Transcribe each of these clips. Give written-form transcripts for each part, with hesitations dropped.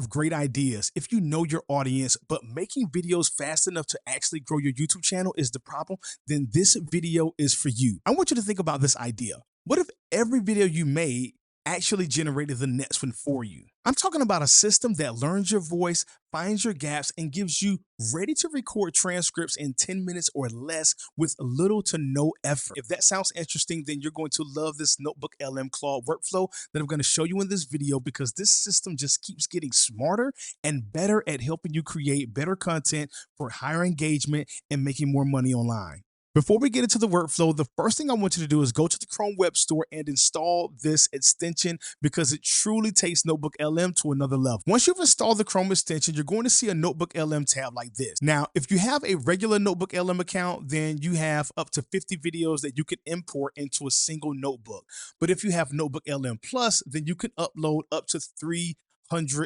have great ideas if you know your audience, but making videos fast enough to actually grow your YouTube channel is the problem, then this video is for you. I want you to think about this idea. What if every video you made actually generated the next one for you? I'm talking about a system that learns your voice, finds your gaps, and gives you ready to record transcripts in 10 minutes or less with little to no effort. If that sounds interesting, then you're going to love this Notebook LM Claude workflow that I'm going to show you in this video, because this system just keeps getting smarter and better at helping you create better content for higher engagement and making more money online. Before we get into the workflow, the first thing I want you to do is go to the Chrome Web Store and install this extension, because it truly takes Notebook LM to another level. Once you've installed the Chrome extension, you're going to see a Notebook LM tab like this. Now, if you have a regular Notebook LM account, then you have up to 50 videos that you can import into a single notebook. But if you have Notebook LM Plus, then you can upload up to 300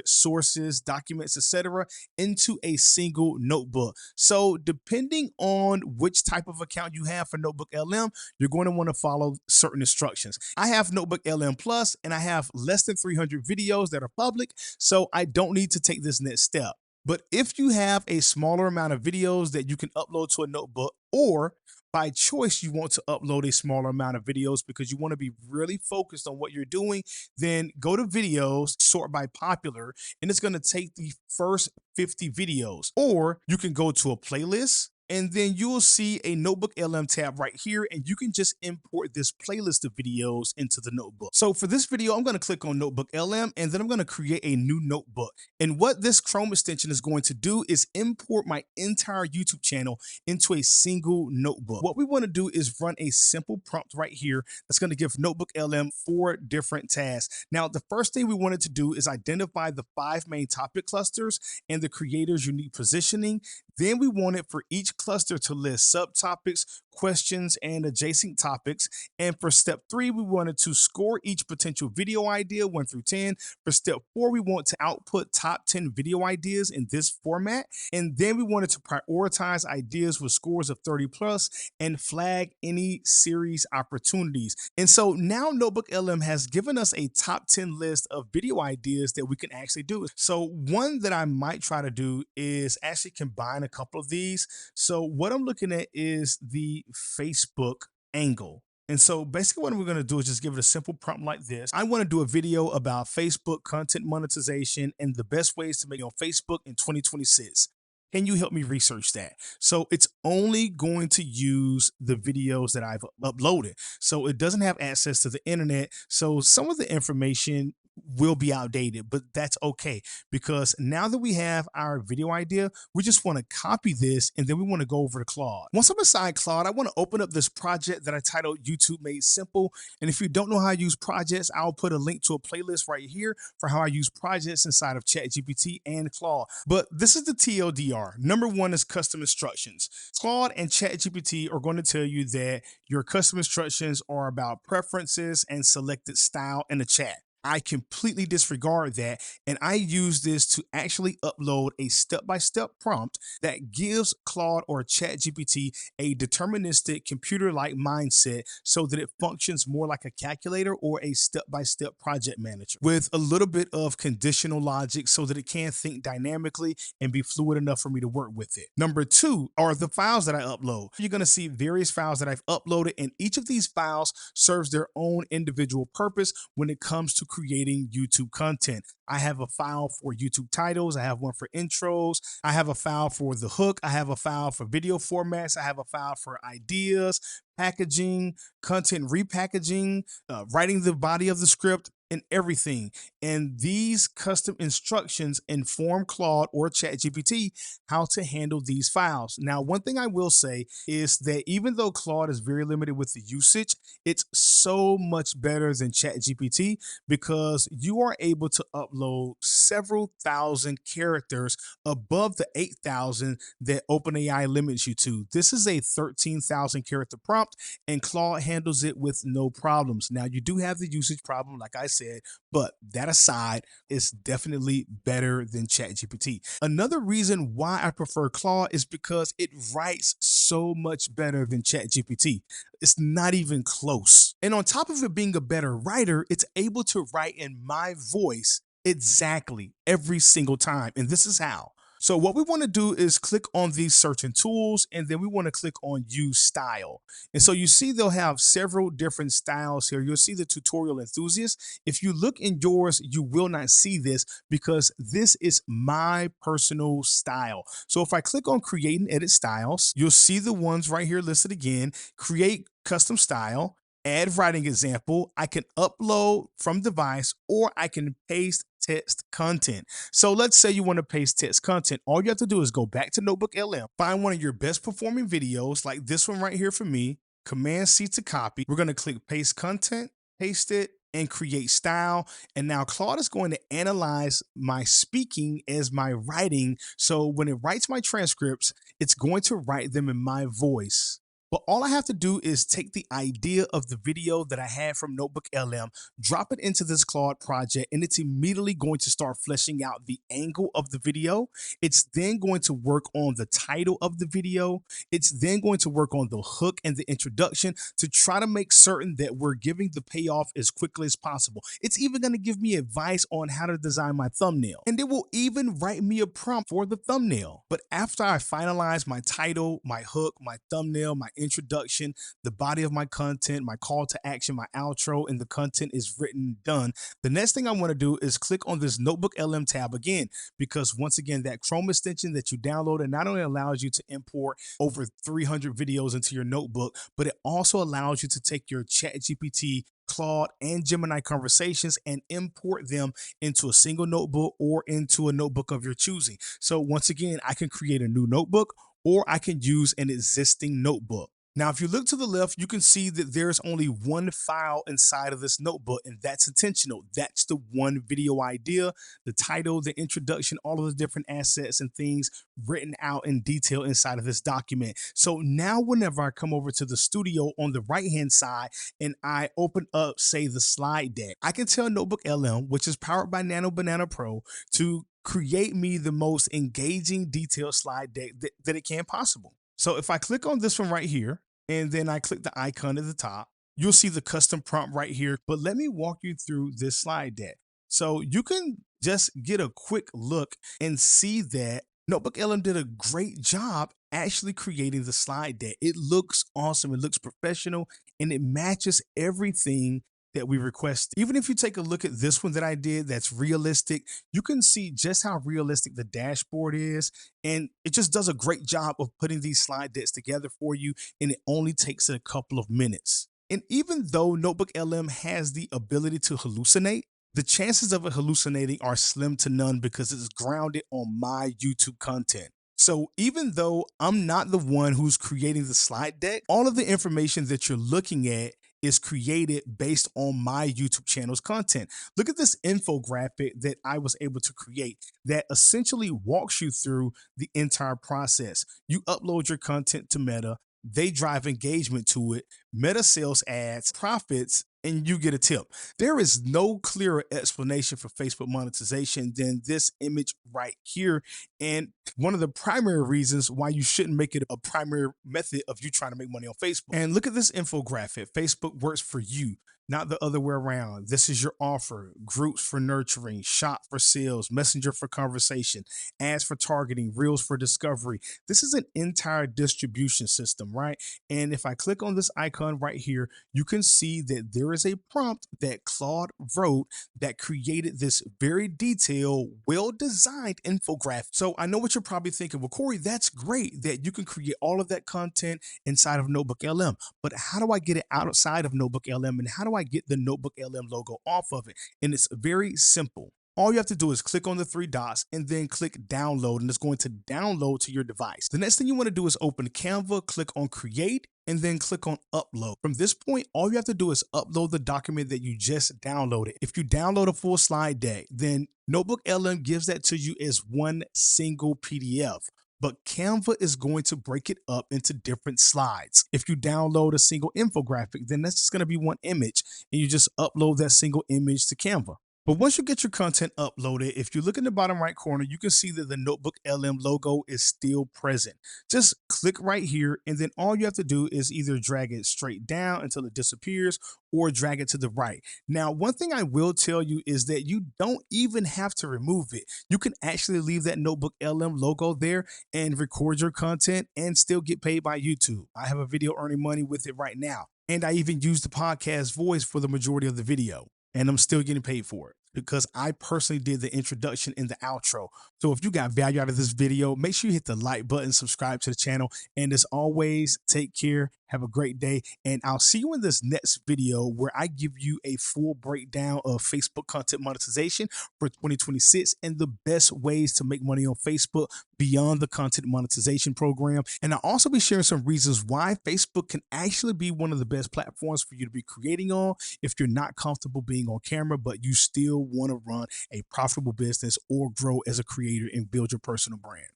sources, documents, etc. into a single notebook. So depending on which type of account you have for Notebook LM, you're going to want to follow certain instructions. I have Notebook LM Plus and I have less than 300 videos that are public, so I don't need to take this next step. But if you have a smaller amount of videos that you can upload to a notebook, or by choice you want to upload a smaller amount of videos because you want to be really focused on what you're doing, then go to videos, sort by popular, and it's going to take the first 50 videos. Or you can go to a playlist, and then you'll see a Notebook LM tab right here, and you can just import this playlist of videos into the notebook. So for this video, I'm going to click on Notebook LM, and then I'm going to create a new notebook. And what this Chrome extension is going to do is import my entire YouTube channel into a single notebook. What we want to do is run a simple prompt right here that's going to give Notebook LM 4 different tasks. Now, the first thing we wanted to do is identify the 5 main topic clusters and the creator's unique positioning. Then we wanted for each cluster to list subtopics, questions, and adjacent topics. And for step 3, we wanted to score each potential video idea 1 through 10. For step 4, we want to output top 10 video ideas in this format. And then we wanted to prioritize ideas with scores of 30 plus and flag any series opportunities. And so now Notebook LM has given us a top 10 list of video ideas that we can actually do. So one that I might try to do is actually combine a couple of these. So what I'm looking at is the Facebook angle. And so basically what we're going to do is just give it a simple prompt like this. I want to do a video about Facebook content monetization and the best ways to make it on Facebook in 2026. Can you help me research that? So it's only going to use the videos that I've uploaded. So it doesn't have access to the internet. So some of the information will be outdated, but that's okay, because now that we have our video idea, we just want to copy this and then we want to go over to Claude. Once I'm inside Claude, I want to open up this project that I titled YouTube Made Simple. And if you don't know how I use projects, I'll put a link to a playlist right here for how I use projects inside of ChatGPT and Claude. But this is the TLDR. Number 1 is custom instructions. Claude and ChatGPT are going to tell you that your custom instructions are about preferences and selected style in the chat. I completely disregard that, and I use this to actually upload a step-by-step prompt that gives Claude or ChatGPT a deterministic computer-like mindset so that it functions more like a calculator or a step-by-step project manager with a little bit of conditional logic so that it can think dynamically and be fluid enough for me to work with it. Number 2 are the files that I upload. You're going to see various files that I've uploaded, and each of these files serves their own individual purpose when it comes to creating YouTube content. I have a file for YouTube titles. I have one for intros. I have a file for the hook. I have a file for video formats. I have a file for ideas, packaging, content repackaging, writing the body of the script, and everything. And these custom instructions inform Claude or ChatGPT how to handle these files. Now, one thing I will say is that even though Claude is very limited with the usage, it's so much better than ChatGPT because you are able to upload several thousand characters above the 8,000 that OpenAI limits you to. This is a 13,000 character prompt, and Claude handles it with no problems. Now, you do have the usage problem, like I said, but that aside, it's definitely better than ChatGPT. Another reason why I prefer Claude is because it writes so much better than ChatGPT. It's not even close. And on top of it being a better writer, it's able to write in my voice Exactly, every single time. And this is how. So what we want to do is click on these certain tools, and then we want to click on use style. And so you see they'll have several different styles here. You'll see the tutorial enthusiast. If you look in yours, you will not see this because this is my personal style. So if I click on create and edit styles, you'll see the ones right here listed again. Create custom style, add writing example. I can upload from device, or I can paste text content. So let's say you want to paste text content. All you have to do is go back to Notebook LM, find one of your best performing videos like this one right here for me, Command C to copy. We're going to click paste content, paste it, and create style. And now Claude is going to analyze my speaking as my writing. So when it writes my transcripts, it's going to write them in my voice. But all I have to do is take the idea of the video that I had from Notebook LM, drop it into this Claude project, and it's immediately going to start fleshing out the angle of the video. It's then going to work on the title of the video. It's then going to work on the hook and the introduction to try to make certain that we're giving the payoff as quickly as possible. It's even going to give me advice on how to design my thumbnail, and it will even write me a prompt for the thumbnail. But after I finalize my title, my hook, my thumbnail, my introduction, the body of my content, my call to action, my outro, and the content is written, done. The next thing I want to do is click on this Notebook LM tab again, because once again, that Chrome extension that you downloaded not only allows you to import over 300 videos into your notebook, but it also allows you to take your ChatGPT, Claude, and Gemini conversations and import them into a single notebook or into a notebook of your choosing. So once again, I can create a new notebook, or I can use an existing notebook. Now, if you look to the left, you can see that there's only one file inside of this notebook, and that's intentional. That's the one video idea, the title, the introduction, all of the different assets and things written out in detail inside of this document. So now whenever I come over to the studio on the right-hand side and I open up, say, the slide deck, I can tell Notebook LM, which is powered by Nano Banana Pro, to create me the most engaging detailed slide deck that it can possible. So if I click on this one right here, and then I click the icon at the top, you'll see the custom prompt right here. But let me walk you through this slide deck. So you can just get a quick look and see that Notebook LM did a great job actually creating the slide deck. It looks awesome. It looks professional, and it matches everything that we requested. Even if you take a look at this one that I did that's realistic, you can see just how realistic the dashboard is, and it just does a great job of putting these slide decks together for you, and it only takes a couple of minutes. And even though Notebook LM has the ability to hallucinate, the chances of it hallucinating are slim to none because it's grounded on my YouTube content. So even though I'm not the one who's creating the slide deck, all of the information that you're looking at is created based on my YouTube channel's content. Look at this infographic that I was able to create that essentially walks you through the entire process. You upload your content to Meta, they drive engagement to it, Meta sells ads, profits, and you get a tip. There is no clearer explanation for Facebook monetization than this image right here. And one of the primary reasons why you shouldn't make it a primary method of you trying to make money on Facebook. And look at this infographic. Facebook works for you, not the other way around. This is your offer: groups for nurturing, shop for sales, messenger for conversation, ads for targeting, reels for discovery. This is an entire distribution system, right? And if I click on this icon right here, you can see that there is a prompt that Claude wrote that created this very detailed, well-designed infographic. So I know what you're probably thinking. Well, Corey, that's great that you can create all of that content inside of Notebook LM, but how do I get it outside of Notebook LM, and how do I get the Notebook LM logo off of it? And it's very simple. All you have to do is click on the three dots and then click download, and it's going to download to your device. The next thing you want to do is open Canva, click on create, and then click on upload. From this point, all you have to do is upload the document that you just downloaded. If you download a full slide deck, then Notebook LM gives that to you as one single PDF. But Canva is going to break it up into different slides. If you download a single infographic, then that's just going to be one image, and you just upload that single image to Canva. But once you get your content uploaded, if you look in the bottom right corner, you can see that the Notebook LM logo is still present. Just click right here, and then all you have to do is either drag it straight down until it disappears or drag it to the right. Now, one thing I will tell you is that you don't even have to remove it. You can actually leave that Notebook LM logo there and record your content and still get paid by YouTube. I have a video earning money with it right now. And I even use the podcast voice for the majority of the video, and I'm still getting paid for it because I personally did the introduction and the outro. So if you got value out of this video, make sure you hit the like button, subscribe to the channel, and as always, take care, have a great day, and I'll see you in this next video where I give you a full breakdown of Facebook content monetization for 2026 and the best ways to make money on Facebook beyond the content monetization program. And I'll also be sharing some reasons why Facebook can actually be one of the best platforms for you to be creating on if you're not comfortable being on camera, but you still want to run a profitable business or grow as a creator and build your personal brand.